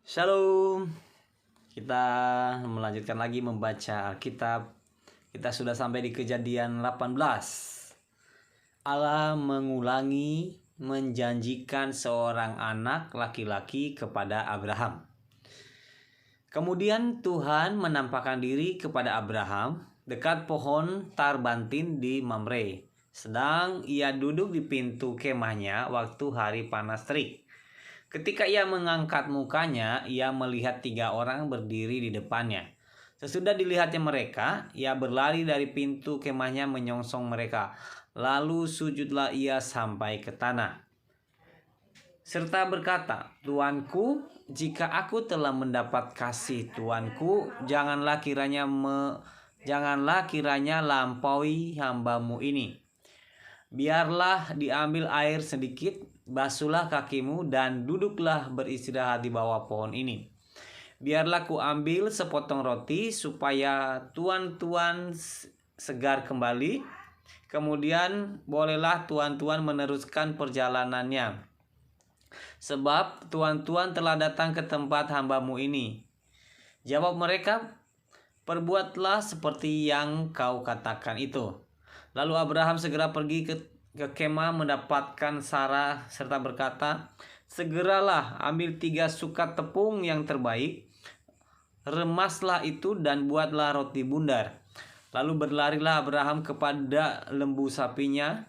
Shalom. Kita melanjutkan lagi membaca Alkitab. Kita sudah sampai di Kejadian 18. Allah mengulangi menjanjikan seorang anak laki-laki kepada Abraham. Kemudian Tuhan menampakkan diri kepada Abraham dekat pohon tarbantin di Mamre, sedang ia duduk di pintu kemahnya waktu hari panas terik. Ketika ia mengangkat mukanya, ia melihat 3 orang berdiri di depannya. Sesudah dilihatnya mereka, ia berlari dari pintu kemahnya menyongsong mereka. Lalu sujudlah ia sampai ke tanah, serta berkata, "Tuanku, jika aku telah mendapat kasih Tuanku, janganlah kiranya lampaui hambamu ini. Biarlah diambil air sedikit, basuhlah kakimu dan duduklah beristirahat di bawah pohon ini. Biarlah ku ambil sepotong roti supaya tuan-tuan segar kembali. Kemudian bolehlah tuan-tuan meneruskan perjalanannya. Sebab tuan-tuan telah datang ke tempat hambamu ini." Jawab mereka, "Perbuatlah seperti yang kau katakan itu." Lalu Abraham segera pergi ke kemah mendapatkan Sarah serta berkata, "Segeralah ambil 3 sukat tepung yang terbaik, remaslah itu dan buatlah roti bundar." Lalu berlarilah Abraham kepada lembu sapinya.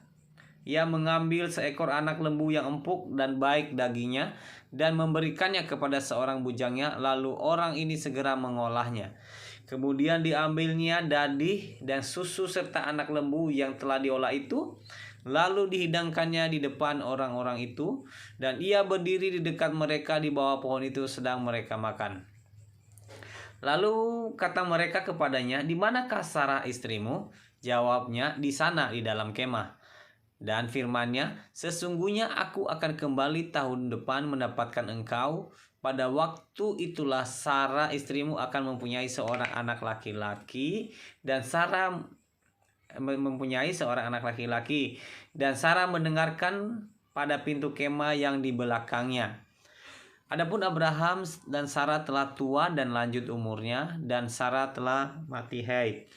Ia mengambil seekor anak lembu yang empuk dan baik dagingnya dan memberikannya kepada seorang bujangnya. Lalu orang ini segera mengolahnya. Kemudian diambilnya dadih dan susu serta anak lembu yang telah diolah itu, lalu dihidangkannya di depan orang-orang itu, dan ia berdiri di dekat mereka di bawah pohon itu sedang mereka makan. Lalu kata mereka kepadanya, "Di manakah Sarah istrimu?" Jawabnya, "Di sana, di dalam kemah." Dan firman-Nya, "Sesungguhnya aku akan kembali tahun depan mendapatkan engkau. Pada waktu itulah Sarah istrimu akan mempunyai seorang anak laki-laki, dan Sarah mendengarkan pada pintu kemah yang di belakangnya." Adapun Abraham dan Sarah telah tua dan lanjut umurnya, dan Sarah telah mati haid.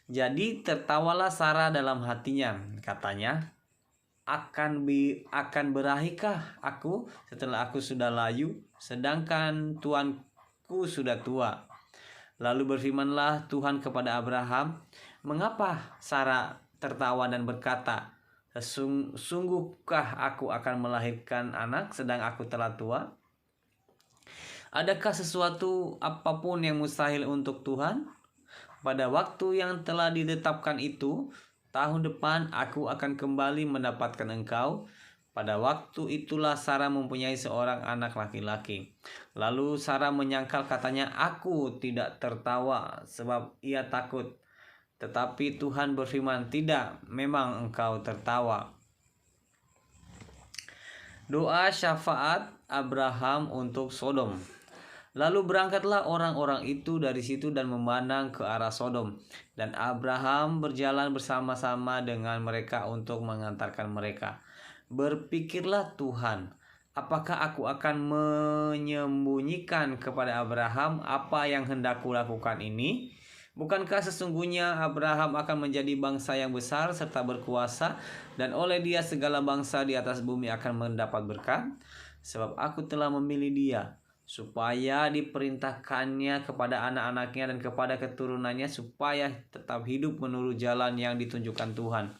Jadi tertawalah Sarah dalam hatinya, katanya, akan berahikah aku setelah aku sudah layu, sedangkan tuanku sudah tua?" Lalu berfirmanlah Tuhan kepada Abraham, "Mengapa Sarah tertawa dan berkata, sungguhkah aku akan melahirkan anak sedang aku telah tua? Adakah sesuatu apapun yang mustahil untuk Tuhan? Pada waktu yang telah ditetapkan itu, tahun depan aku akan kembali mendapatkan engkau." Pada waktu itulah Sarah mempunyai seorang anak laki-laki. Lalu Sarah menyangkal, katanya, "Aku tidak tertawa sebab ia takut." Tetapi Tuhan berfirman, "Tidak, memang engkau tertawa." Doa syafaat Abraham untuk Sodom. Lalu berangkatlah orang-orang itu dari situ dan memandang ke arah Sodom. Dan Abraham berjalan bersama-sama dengan mereka untuk mengantarkan mereka. Berpikirlah Tuhan, "Apakah aku akan menyembunyikan kepada Abraham apa yang hendak kulakukan ini? Bukankah sesungguhnya Abraham akan menjadi bangsa yang besar serta berkuasa, dan oleh dia segala bangsa di atas bumi akan mendapat berkat? Sebab aku telah memilih dia, supaya diperintahkannya kepada anak-anaknya dan kepada keturunannya, supaya tetap hidup menurut jalan yang ditunjukkan Tuhan,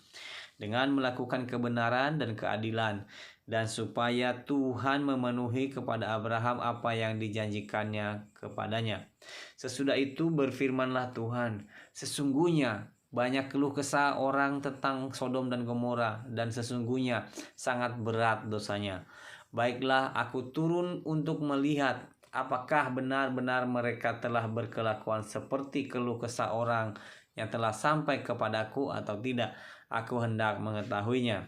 dengan melakukan kebenaran dan keadilan, dan supaya Tuhan memenuhi kepada Abraham apa yang dijanjikannya kepadanya." Sesudah itu berfirmanlah Tuhan, "Sesungguhnya banyak keluh kesah orang tentang Sodom dan Gomora, dan sesungguhnya sangat berat dosanya. Baiklah, aku turun untuk melihat apakah benar-benar mereka telah berkelakuan seperti keluh kesah orang yang telah sampai kepadaku atau tidak. Aku hendak mengetahuinya."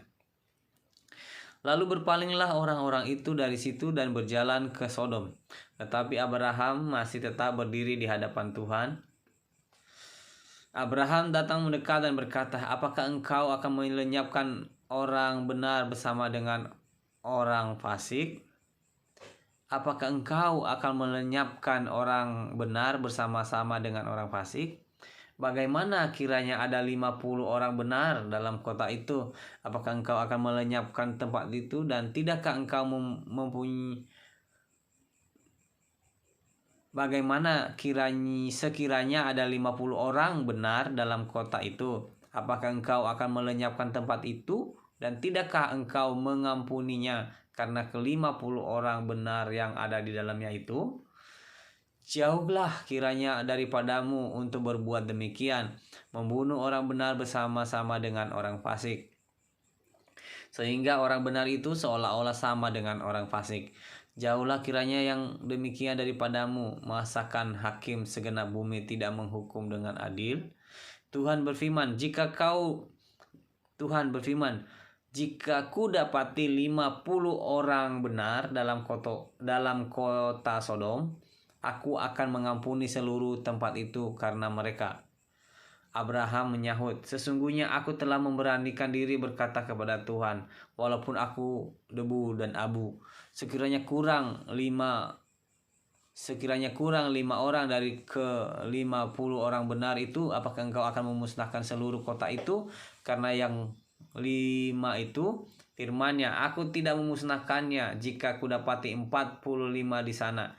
Lalu berpalinglah orang-orang itu dari situ dan berjalan ke Sodom. Tetapi Abraham masih tetap berdiri di hadapan Tuhan. Abraham datang mendekat dan berkata, "Apakah engkau akan melenyapkan orang benar bersama dengan orang fasik?" apakah engkau akan melenyapkan orang benar bersama-sama dengan orang fasik? Bagaimana kiranya ada 50 orang benar dalam kota itu? Apakah engkau akan melenyapkan tempat itu? Dan tidakkah engkau mempunyai bagaimana sekiranya ada 50 orang benar dalam kota itu? Apakah engkau akan melenyapkan tempat itu? Dan tidakkah engkau mengampuninya karena ke-50 orang benar yang ada di dalamnya itu? Jauhlah kiranya daripadamu untuk berbuat demikian, membunuh orang benar bersama-sama dengan orang fasik, sehingga orang benar itu seolah-olah sama dengan orang fasik. Jauhlah kiranya yang demikian daripadamu, masakan hakim segenap bumi tidak menghukum dengan adil? Tuhan berfirman, jika ku dapati 50 orang benar dalam kota Sodom, aku akan mengampuni seluruh tempat itu karena mereka. Abraham menyahut, sesungguhnya aku telah memberanikan diri berkata kepada Tuhan, walaupun aku debu dan abu, sekiranya kurang 5 orang dari ke-50 orang benar itu, apakah engkau akan memusnahkan seluruh kota itu karena yang 5 itu? Firman-Nya, aku tidak memusnahkannya jika ku dapati 45 di sana.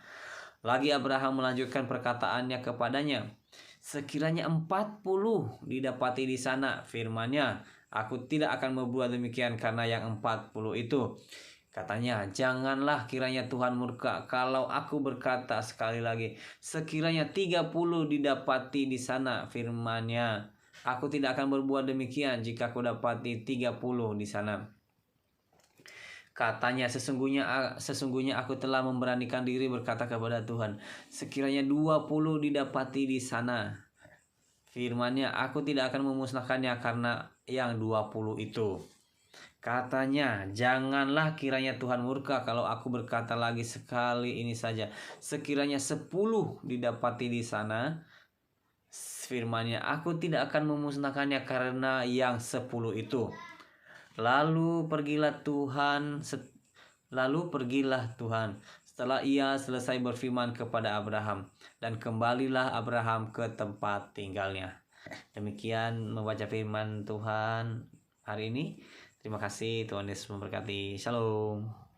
Lagi Abraham melanjutkan perkataannya kepadanya, sekiranya 40 didapati di sana, firman-Nya, aku tidak akan berbuat demikian karena yang 40 itu. Katanya, janganlah kiranya Tuhan murka kalau aku berkata sekali lagi, sekiranya 30 didapati di sana, firman-Nya, aku tidak akan berbuat demikian jika aku dapati 30 di sana. Katanya, sesungguhnya aku telah memberanikan diri berkata kepada Tuhan, sekiranya 20 didapati di sana, firman-Nya, aku tidak akan memusnahkannya karena yang 20 itu. Katanya, janganlah kiranya Tuhan murka kalau aku berkata lagi sekali ini saja, sekiranya 10 didapati di sana, firman-Nya, aku tidak akan memusnahkannya karena yang 10 itu. Lalu pergilah Tuhan setelah ia selesai berfirman kepada Abraham, dan kembalilah Abraham ke tempat tinggalnya. Demikian membaca firman Tuhan hari ini. Terima kasih, Tuhan Yesus memberkati. Shalom.